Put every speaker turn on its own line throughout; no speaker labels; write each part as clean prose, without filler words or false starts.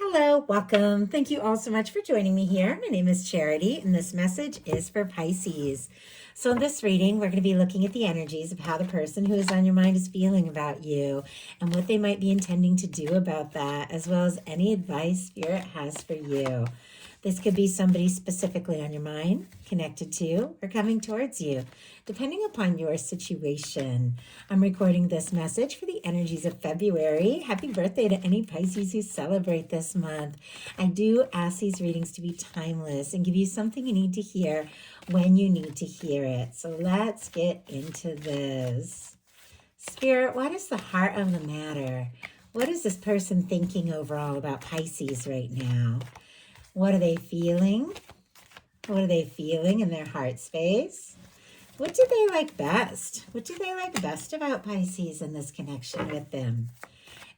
Hello, welcome. Thank you all so much for joining me here. My name is Charity, and this message is for Pisces. So, in this reading, we're going to be looking at the energies of how the person who is on your mind is feeling about you and what they might be intending to do about that, as well as any advice Spirit has for you. This could be somebody specifically on your mind, connected to, or coming towards you, depending upon your situation. I'm recording this message for the energies of February. Happy birthday to any Pisces who celebrate this month. I do ask these readings to be timeless and give you something you need to hear when you need to hear it. So let's get into this. Spirit, what is the heart of the matter? What is this person thinking overall about Pisces right now? What are they feeling? What are they feeling in their heart space? What do they like best? What do they like best about Pisces in this connection with them?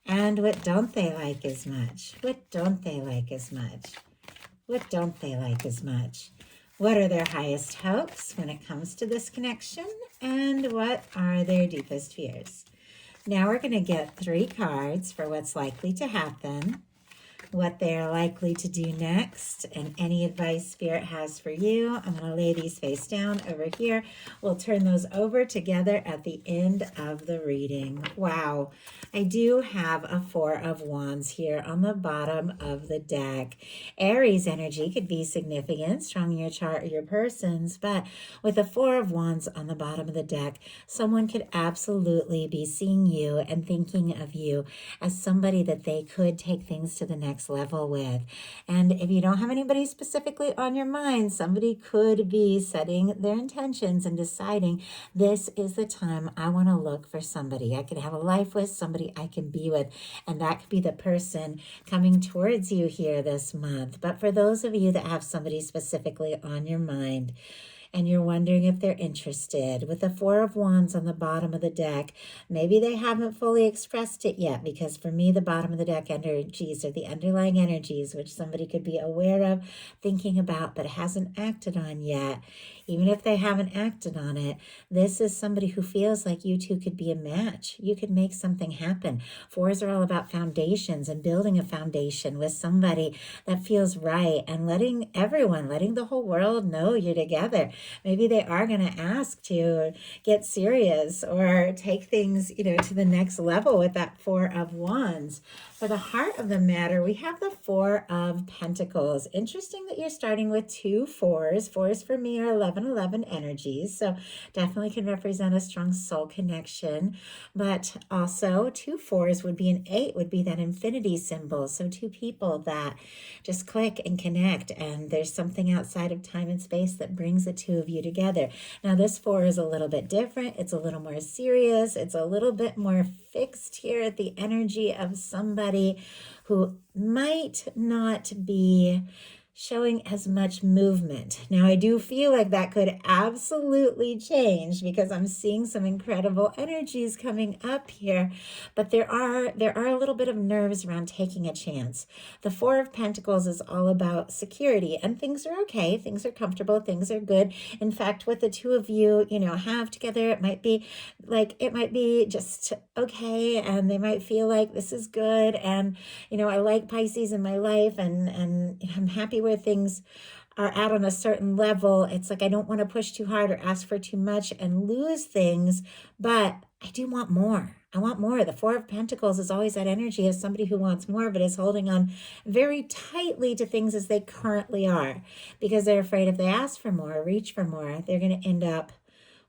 And what don't they like as much? What don't they like as much? What don't they like as much? What are their highest hopes when it comes to this connection? And what are their deepest fears? Now we're going to get 3 cards for what's likely to happen, what they're likely to do next, and any advice Spirit has for you. I'm going to lay these face down over here. We'll turn those over together at the end of the reading. Wow, I do have a 4 of Wands here on the bottom of the deck. Aries energy could be significant, strong in your chart or your person's, but with a 4 of Wands on the bottom of the deck, someone could absolutely be seeing you and thinking of you as somebody that they could take things to the next level with. And if you don't have anybody specifically on your mind, somebody could be setting their intentions and deciding this is the time I want to look for somebody I could have a life with, somebody I can be with, and that could be the person coming towards you here this month. But for those of you that have somebody specifically on your mind, and you're wondering if they're interested, with the 4 of Wands on the bottom of the deck, maybe they haven't fully expressed it yet, because for me, the bottom of the deck energies are the underlying energies which somebody could be aware of, thinking about, but hasn't acted on yet. Even if they haven't acted on it, this is somebody who feels like you two could be a match. You could make something happen. 4s are all about foundations and building a foundation with somebody that feels right, and letting the whole world know you're together. Maybe they are going to ask to get serious or take things, to the next level with that 4 of Wands. For the heart of the matter, we have the 4 of Pentacles. Interesting that you're starting with 2 4s. 4s for me are 11 energies, so definitely can represent a strong soul connection. But also 2 4s would be an 8, would be that infinity symbol. So 2 people that just click and connect, and there's something outside of time and space that brings the 2 of you together. Now this 4 is a little bit different. It's a little more serious. It's a little bit more fixed here at the energy of somebody who might not be showing as much movement. Now, I do feel like that could absolutely change, because I'm seeing some incredible energies coming up here, but there are a little bit of nerves around taking a chance. The 4 of Pentacles is all about security, and things are okay, things are comfortable, things are good. In fact, what the 2 of you, have together, it might be just okay, and they might feel like this is good, and I like Pisces in my life, and I'm happy where things are at on a certain level. It's like I don't want to push too hard or ask for too much and lose things, but I do want more. I want more. The 4 of Pentacles is always that energy of somebody who wants more, but is holding on very tightly to things as they currently are, because they're afraid if they ask for more or reach for more, they're going to end up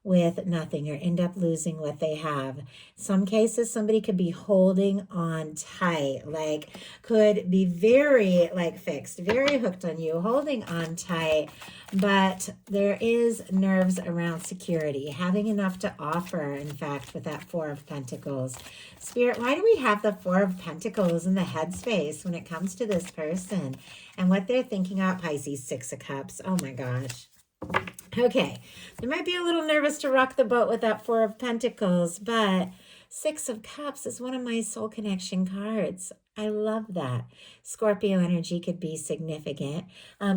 with nothing or end up losing what they have. Some cases, somebody could be holding on tight, could be very fixed, very hooked on you, holding on tight, but there is nerves around security, having enough to offer, in fact, with that 4 of Pentacles. Spirit, why do we have the 4 of Pentacles in the headspace when it comes to this person and what they're thinking about Pisces? 6 of Cups. Oh my gosh. Okay, they might be a little nervous to rock the boat with that 4 of Pentacles, but 6 of Cups is one of my soul connection cards. I love that. Scorpio energy could be significant.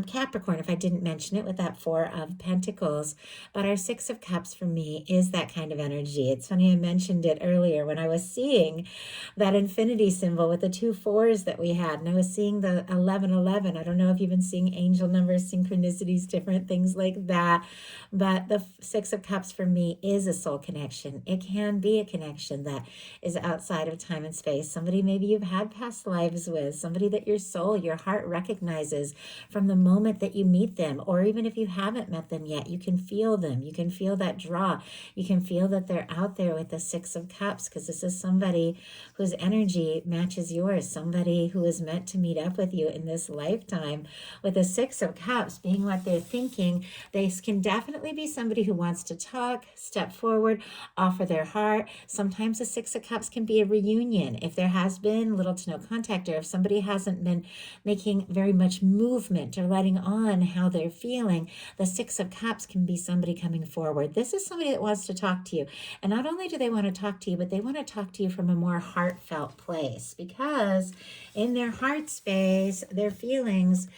Capricorn, if I didn't mention it, with that Four of Pentacles, but our Six of Cups for me is that kind of energy. It's funny, I mentioned it earlier when I was seeing that infinity symbol with the two fours that we had, and I was seeing the 1111. I don't know if you've been seeing angel numbers, synchronicities, different things like that, but the Six of Cups for me is a soul connection. It can be a connection that is outside of time and space. Somebody maybe you've had past lives with, somebody that your soul, your heart recognizes from the moment that you meet them, or even if you haven't met them yet, you can feel them. You can feel that draw. You can feel that they're out there with the Six of Cups, because this is somebody whose energy matches yours, somebody who is meant to meet up with you in this lifetime. With the Six of Cups being what they're thinking, they can definitely be somebody who wants to talk, step forward, offer their heart. Sometimes the Six of Cups can be a reunion. If there has been little to no contact, or if somebody hasn't been making very much movement or letting on how they're feeling, the Six of Cups can be somebody coming forward. This is somebody that wants to talk to you. And not only do they want to talk to you, but they want to talk to you from a more heartfelt place, because in their heart space, their feelings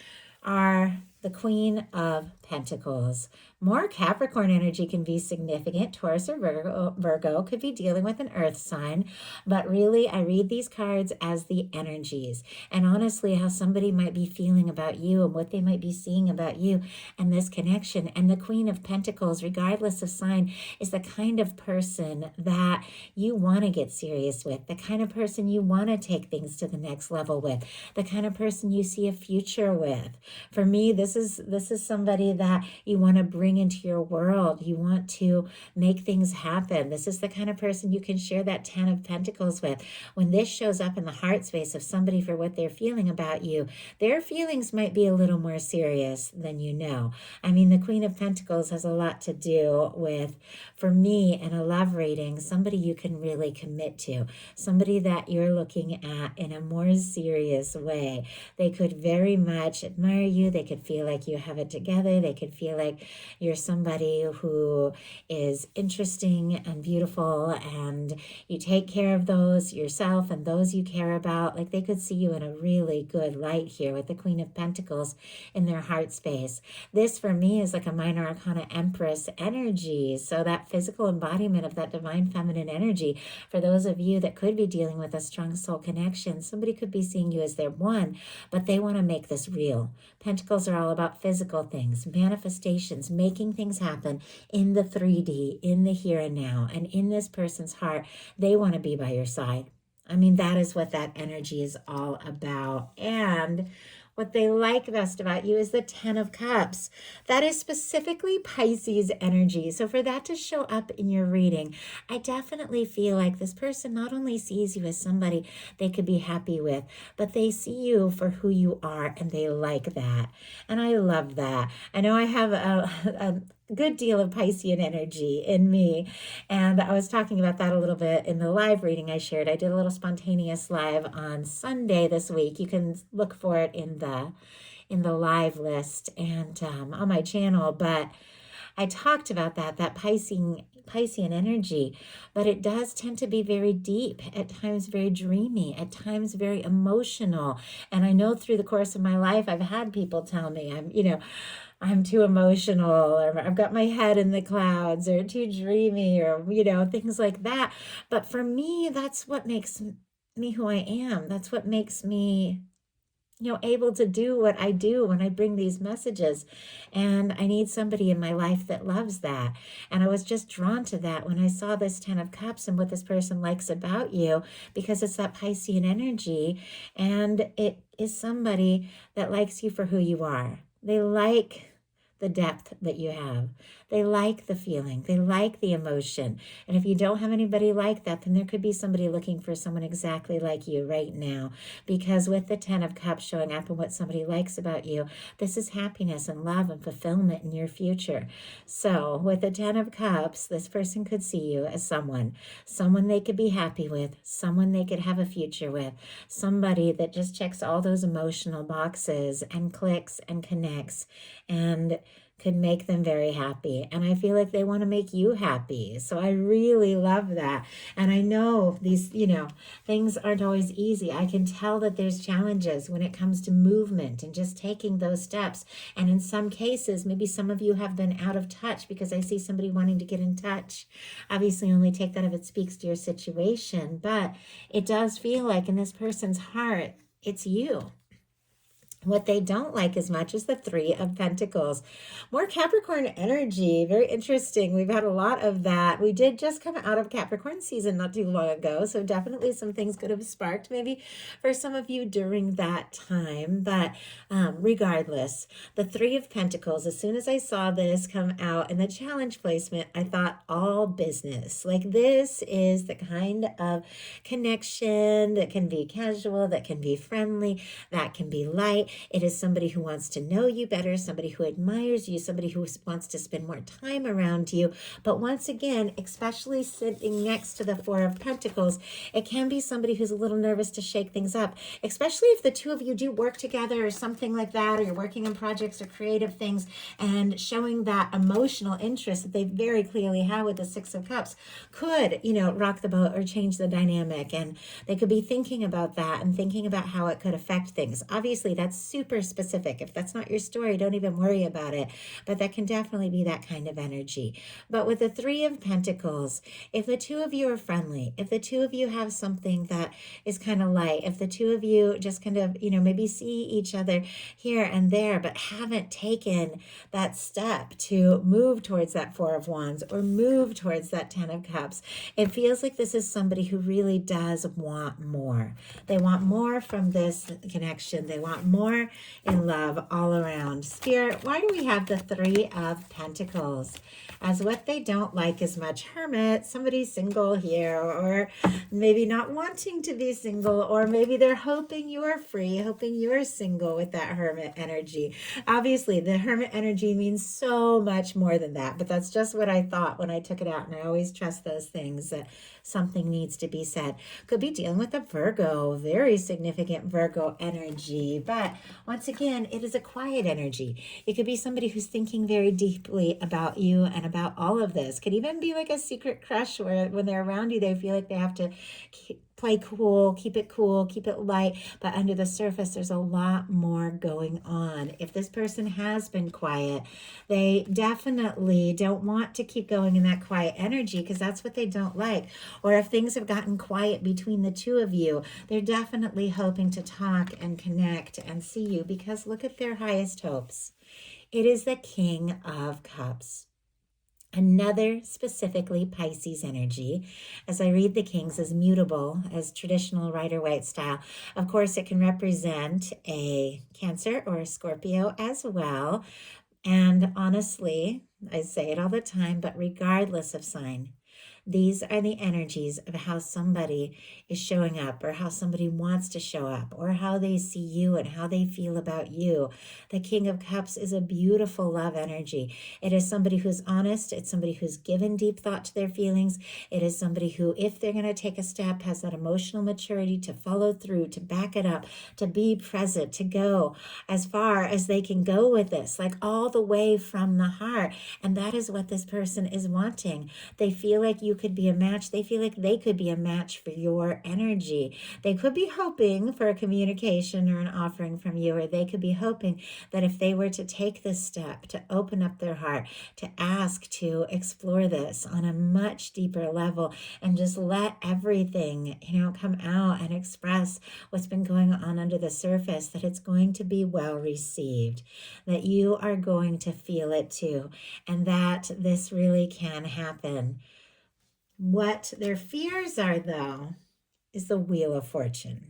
are the Queen of Pentacles. More Capricorn energy can be significant. Taurus or Virgo could be dealing with an earth sign, but really I read these cards as the energies, and honestly how somebody might be feeling about you and what they might be seeing about you and this connection. And the Queen of Pentacles, regardless of sign, is the kind of person that you want to get serious with, the kind of person you want to take things to the next level with, the kind of person you see a future with. For me, this is somebody that you want to bring into your world. You want to make things happen. This is the kind of person you can share that Ten of Pentacles with. When this shows up in the heart space of somebody for what they're feeling about you, their feelings might be a little more serious than you know. I mean, the Queen of Pentacles has a lot to do with, for me, in a love reading, somebody you can really commit to, somebody that you're looking at in a more serious way. They could very much admire you. They could feel like you have it together. They could feel like you're somebody who is interesting and beautiful, and you take care of those yourself and those you care about. Like, they could see you in a really good light here with the Queen of Pentacles in their heart space. This for me is like a minor arcana Empress energy. So that physical embodiment of that divine feminine energy, for those of you that could be dealing with a strong soul connection, somebody could be seeing you as their one, but they want to make this real. Pentacles are all about physical things, manifestations, making things happen in the 3D, in the here and now. And in this person's heart, they want to be by your side. I mean, that is what that energy is all about. And what they like best about you is the Ten of Cups. That is specifically Pisces energy. So for that to show up in your reading, I definitely feel like this person not only sees you as somebody they could be happy with, but they see you for who you are, and they like that. And I love that. I know I have a good deal of Piscean energy in me, and I was talking about that a little bit in the live reading I shared. I did a little spontaneous live on Sunday this week. You can look for it in the live list and on my channel. But I talked about that Piscean energy, but it does tend to be very deep, at times very dreamy, at times very emotional. And I know through the course of my life, I've had people tell me I'm too emotional, or I've got my head in the clouds, or too dreamy, or, things like that. But for me, that's what makes me who I am. That's what makes me able to do what I do when I bring these messages. And I need somebody in my life that loves that. And I was just drawn to that when I saw this Ten of Cups and what this person likes about you, because it's that Piscean energy, and it is somebody that likes you for who you are. They like the depth that you have. They like the feeling. They like the emotion. And if you don't have anybody like that, then there could be somebody looking for someone exactly like you right now. Because with the Ten of Cups showing up and what somebody likes about you, this is happiness and love and fulfillment in your future. So with the Ten of Cups, this person could see you as someone they could be happy with, someone they could have a future with, somebody that just checks all those emotional boxes and clicks and connects and could make them very happy. And I feel like they want to make you happy. So I really love that. And I know these, things aren't always easy. I can tell that there's challenges when it comes to movement and just taking those steps. And in some cases, maybe some of you have been out of touch, because I see somebody wanting to get in touch. Obviously, only take that if it speaks to your situation. But it does feel like in this person's heart, it's you. What they don't like as much is the Three of Pentacles. More Capricorn energy. Very interesting. We've had a lot of that. We did just come out of Capricorn season not too long ago, so definitely some things could have sparked maybe for some of you during that time. But regardless, the Three of Pentacles, as soon as I saw this come out in the challenge placement, I thought all business. Like, this is the kind of connection that can be casual, that can be friendly, that can be light. It is somebody who wants to know you better, somebody who admires you, somebody who wants to spend more time around you. But once again, especially sitting next to the Four of Pentacles, it can be somebody who's a little nervous to shake things up, especially if the two of you do work together or something like that, or you're working on projects or creative things, and showing that emotional interest that they very clearly have with the Six of Cups could, rock the boat or change the dynamic. And they could be thinking about that and thinking about how it could affect things. Obviously, that's super specific. If that's not your story, don't even worry about it. But that can definitely be that kind of energy. But with the Three of Pentacles, if the two of you are friendly, if the two of you have something that is kind of light, if the two of you just kind of, maybe see each other here and there, but haven't taken that step to move towards that Four of Wands or move towards that Ten of Cups, it feels like this is somebody who really does want more. They want more from this connection. They want more in love all around. Spirit, why do we have the Three of Pentacles? As what they don't like as much. Hermit, somebody single here, or maybe not wanting to be single, or maybe they're hoping you are free, hoping you're single with that Hermit energy. Obviously, the Hermit energy means so much more than that, but that's just what I thought when I took it out, and I always trust those things, that something needs to be said. Could be dealing with a Virgo, very significant Virgo energy, but once again, it is a quiet energy. It could be somebody who's thinking very deeply about you and about all of this. Could even be like a secret crush where when they're around you, they feel like they have to play cool, keep it light, but under the surface, there's a lot more going on. If this person has been quiet, they definitely don't want to keep going in that quiet energy, because that's what they don't like. Or if things have gotten quiet between the two of you, they're definitely hoping to talk and connect and see you, because look at their highest hopes. It is the King of Cups. Another specifically Pisces energy. As I read the Kings as mutable, as traditional Rider-Waite style, of course it can represent a Cancer or a Scorpio as well. And honestly, I say it all the time, but regardless of sign, these are the energies of how somebody is showing up, or how somebody wants to show up, or how they see you and how they feel about you. The King of Cups is a beautiful love energy. It is somebody who's honest. It's somebody who's given deep thought to their feelings. It is somebody who, if they're going to take a step, has that emotional maturity to follow through, to back it up, to be present, to go as far as they can go with this, like all the way from the heart. And that is what this person is wanting. They feel like you could be a match. They feel like they could be a match for your energy. They could be hoping for a communication or an offering from you, or they could be hoping that if they were to take this step, to open up their heart, to ask to explore this on a much deeper level, and just let everything, come out and express what's been going on under the surface, that it's going to be well received, that you are going to feel it too, and that this really can happen. What their fears are, though, is the Wheel of Fortune,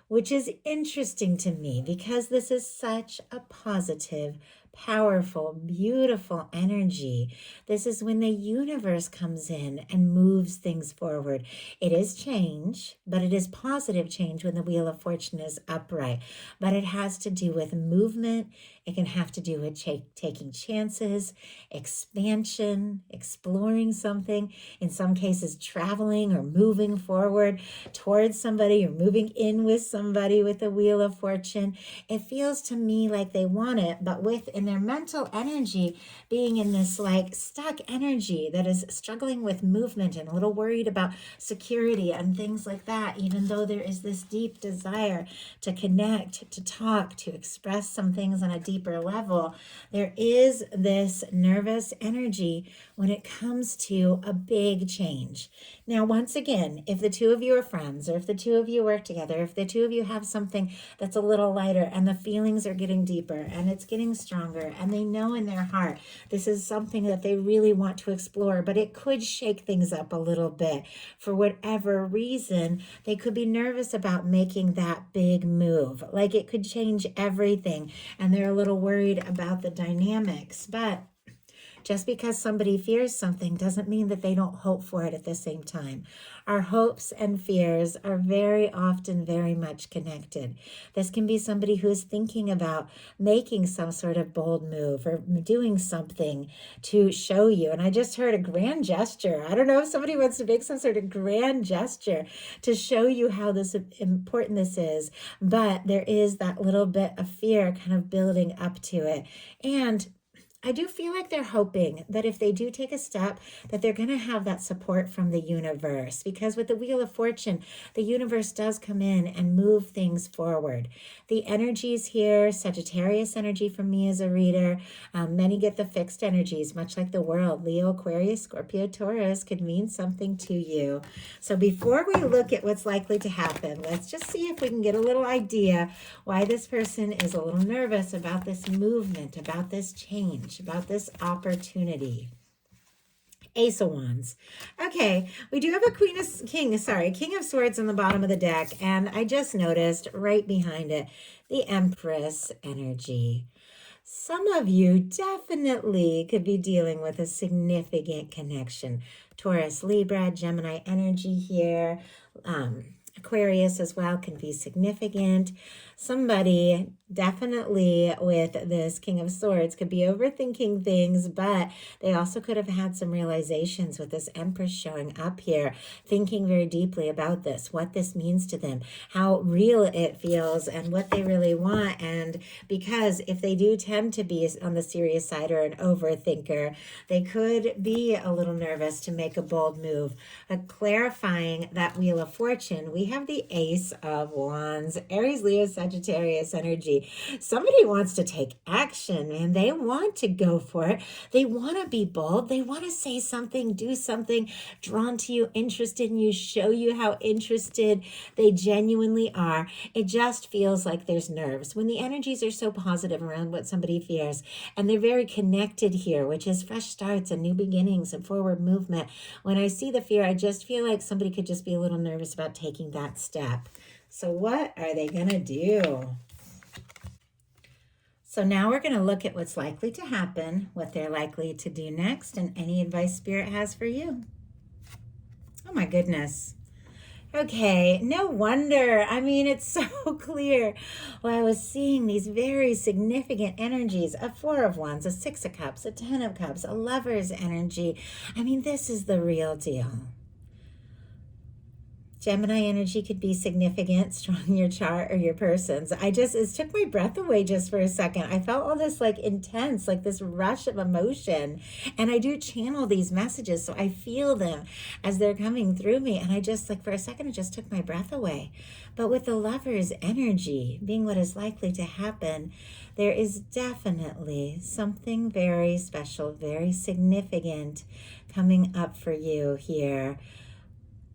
which is interesting to me because this is such a positive, powerful, beautiful energy. This is when the universe comes in and moves things forward. It is change, but it is positive change when the Wheel of Fortune is upright. But it has to do with movement. It can have to do with taking chances, expansion, exploring something, in some cases traveling or moving forward towards somebody, or moving in with somebody with the Wheel of Fortune. It feels to me like they want it, but with in their mental energy, being in this like stuck energy that is struggling with movement and a little worried about security and things like that, even though there is this deep desire to connect, to talk, to express some things on a deeper level, there is this nervous energy when it comes to a big change. Now, once again, if the two of you are friends, or if the two of you work together, if the two of you have something that's a little lighter and the feelings are getting deeper and it's getting stronger and they know in their heart this is something that they really want to explore, but it could shake things up a little bit for whatever reason, they could be nervous about making that big move. Like it could change everything and they're a little worried about the dynamics. But just because somebody fears something doesn't mean that they don't hope for it at the same time. Our hopes and fears are very often very much connected. This can be somebody who is thinking about making some sort of bold move or doing something to show you. And I just heard a grand gesture. I don't know if somebody wants to make some sort of grand gesture to show you how important this is, but there is that little bit of fear kind of building up to it. And I do feel like they're hoping that if they do take a step, that they're going to have that support from the universe. Because with the Wheel of Fortune, the universe does come in and move things forward. The energies here, Sagittarius energy from me as a reader, many get the fixed energies, much like the world. Leo, Aquarius, Scorpio, Taurus could mean something to you. So before we look at what's likely to happen, let's just see if we can get a little idea why this person is a little nervous about this movement, about this change, about this opportunity. Ace of Wands. Okay, we do have a King of Swords on the bottom of the deck, and I just noticed right behind it, the Empress energy. Some of you definitely could be dealing with a significant connection. Taurus, Libra, Gemini energy here. Aquarius as well can be significant. Somebody definitely with this King of Swords could be overthinking things, but they also could have had some realizations with this Empress showing up here, thinking very deeply about this, what this means to them, how real it feels, and what they really want. And because if they do tend to be on the serious side or an overthinker, they could be a little nervous to make a bold move. Clarifying that Wheel of Fortune, we have the Ace of Wands, Aries, Leo, Sagittarius energy. Somebody wants to take action and they want to go for it. They want to be bold. They want to say something, do something, drawn to you, interested in you, show you how interested they genuinely are. It just feels like there's nerves. When the energies are so positive around what somebody fears, and they're very connected here, which is fresh starts and new beginnings and forward movement. When I see the fear, I just feel like somebody could just be a little nervous about taking that step. So what are they going to do? So now we're going to look at what's likely to happen, what they're likely to do next, and any advice Spirit has for you. Oh my goodness. Okay, no wonder. I mean, it's so clear. Well, I was seeing these very significant energies, a Four of Wands, a Six of Cups, a Ten of Cups, a Lover's energy. I mean, this is the real deal. Gemini energy could be significant, strong in your chart or your person's. It took my breath away just for a second. I felt all this like intense, like this rush of emotion. And I do channel these messages, so I feel them as they're coming through me. And I just like for a second, it just took my breath away. But with the Lover's energy being what is likely to happen, there is definitely something very special, very significant coming up for you here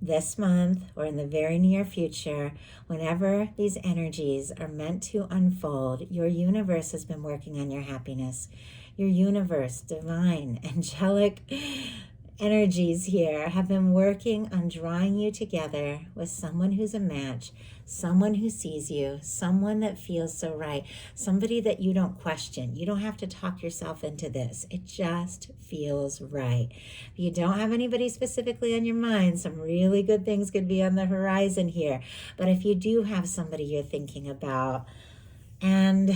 this month or in the very near future. Whenever these energies are meant to unfold, your universe has been working on your happiness. Your universe, divine, angelic energies here have been working on drawing you together with someone who's a match, someone who sees you, someone that feels so right, somebody that you don't question. You don't have to talk yourself into this. It just feels right. If you don't have anybody specifically on your mind, some really good things could be on the horizon here. But if you do have somebody you're thinking about, and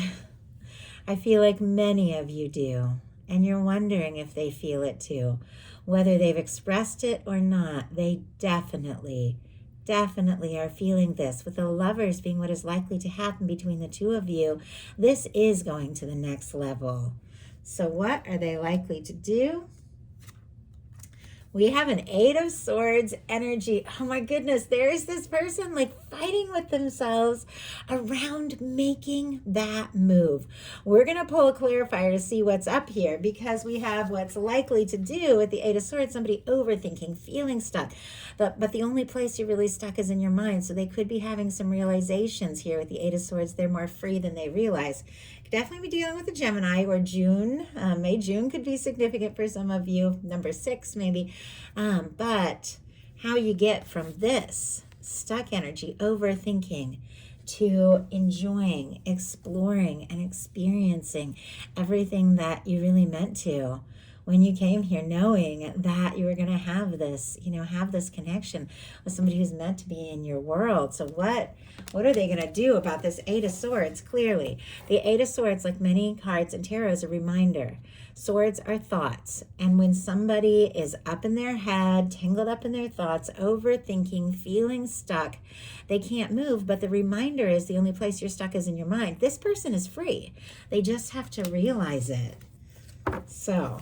I feel like many of you do, and you're wondering if they feel it too, whether they've expressed it or not, they definitely are feeling this. With the Lovers being what is likely to happen between the two of you, this is going to the next level. So what are they likely to do? We have an Eight of Swords energy. Oh my goodness, there is this person like fighting with themselves around making that move. We're going to pull a clarifier to see what's up here, because we have what's likely to do with the Eight of Swords, somebody overthinking, feeling stuck. But the only place you're really stuck is in your mind. So they could be having some realizations here with the Eight of Swords. They're more free than they realize. Definitely be dealing with a Gemini, or June. May, June could be significant for some of you. Number 6 maybe. But how you get from this stuck energy, overthinking, to enjoying, exploring, and experiencing everything that you really meant to when you came here, knowing that you were going to have this, have this connection with somebody who's meant to be in your world. So what are they going to do about this Eight of Swords? Clearly, the Eight of Swords, like many cards in tarot, is a reminder. Swords are thoughts. And when somebody is up in their head, tangled up in their thoughts, overthinking, feeling stuck, they can't move. But the reminder is the only place you're stuck is in your mind. This person is free. They just have to realize it. So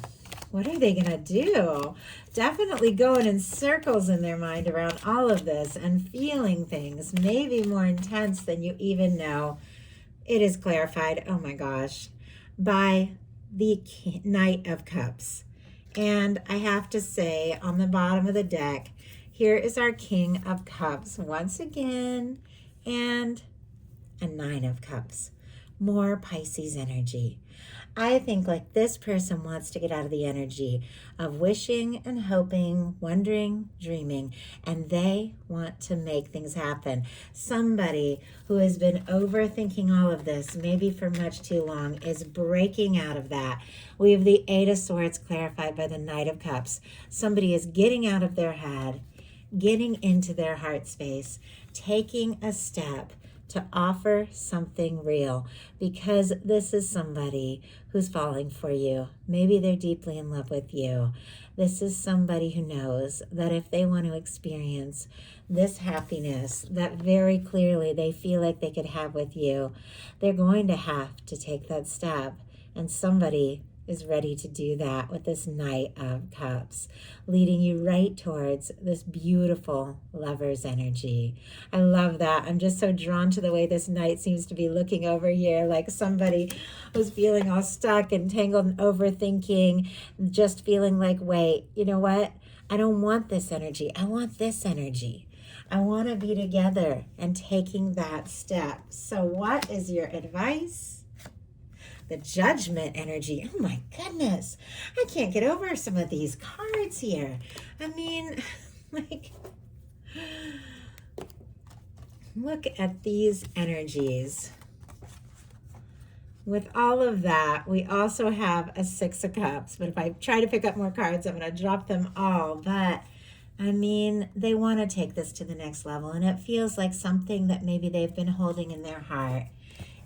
what are they going to do? Definitely going in circles in their mind around all of this and feeling things maybe more intense than you even know. It is clarified, oh my gosh, by the Knight of Cups. And I have to say, on the bottom of the deck, here is our King of Cups once again, and a Nine of Cups. More Pisces energy. I think like this person wants to get out of the energy of wishing and hoping, wondering, dreaming, and they want to make things happen. Somebody who has been overthinking all of this, maybe for much too long, is breaking out of that. We have the Eight of Swords clarified by the Knight of Cups. Somebody is getting out of their head, getting into their heart space, taking a step to offer something real, because this is somebody who's falling for you. Maybe they're deeply in love with you. This is somebody who knows that if they want to experience this happiness that very clearly they feel like they could have with you, they're going to have to take that step. And somebody is ready to do that with this Knight of Cups, leading you right towards this beautiful lover's energy. I love that. I'm just so drawn to the way this Knight seems to be looking over here, like somebody who's feeling all stuck and tangled and overthinking, just feeling like, wait, you know what? I don't want this energy. I want this energy. I want to be together and taking that step. So what is your advice? The Judgment energy. Oh my goodness. I can't get over some of these cards here. I mean, like, look at these energies. With all of that, we also have a Six of Cups. But if I try to pick up more cards, I'm going to drop them all. But I mean, they want to take this to the next level. And it feels like something that maybe they've been holding in their heart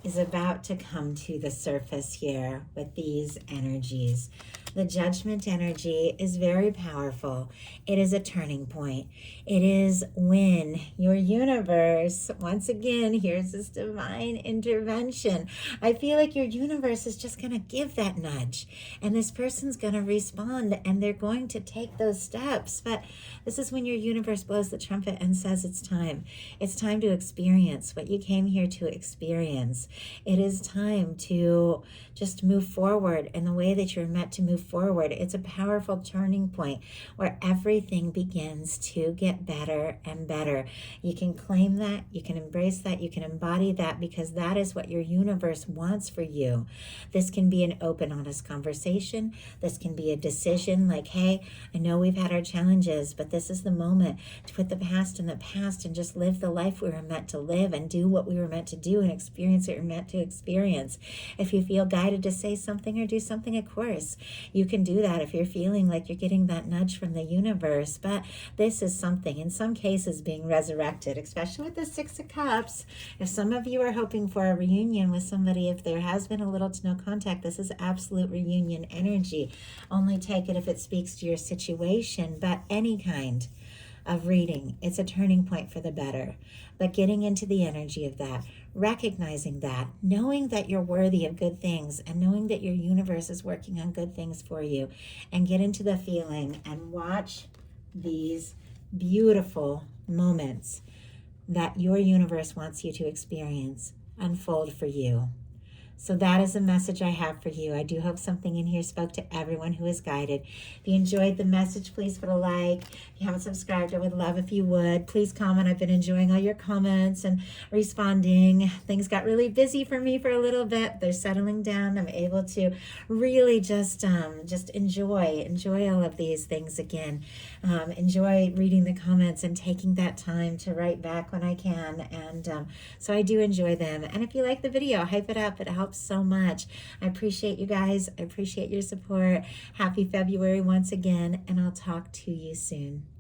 is about to come to the surface here with these energies. The Judgment energy is very powerful. It is a turning point. It is when your universe, once again, here's this divine intervention. I feel like your universe is just going to give that nudge, and this person's going to respond, and they're going to take those steps. But this is when your universe blows the trumpet and says it's time. It's time to experience what you came here to experience. It is time to just move forward in the way that you're meant to move forward. It's a powerful turning point where everything begins to get better and better. You can claim that, you can embrace that, you can embody that, because that is what your universe wants for you. This can be an open, honest conversation. This can be a decision like, hey, I know we've had our challenges, but this is the moment to put the past in the past and just live the life we were meant to live and do what we were meant to do and experience what you're meant to experience. If you feel guided to say something or do something, of course, you can do that if you're feeling like you're getting that nudge from the universe. But this is something, in some cases, being resurrected, especially with the Six of Cups. If some of you are hoping for a reunion with somebody, if there has been a little to no contact, this is absolute reunion energy. Only take it if it speaks to your situation, but any kind of reading. It's a turning point for the better. But getting into the energy of that, recognizing that, knowing that you're worthy of good things, and knowing that your universe is working on good things for you, and get into the feeling and watch these beautiful moments that your universe wants you to experience unfold for you. So that is a message I have for you. I do hope something in here spoke to everyone who is guided. If you enjoyed the message, please put a like. If you haven't subscribed, I would love if you would. Please comment. I've been enjoying all your comments and responding. Things got really busy for me for a little bit. They're settling down. I'm able to really just enjoy all of these things again. Enjoy reading the comments and taking that time to write back when I can. And so I do enjoy them. And if you like the video, hype it up. It helps so much. I appreciate you guys. I appreciate your support. Happy February once again, and I'll talk to you soon.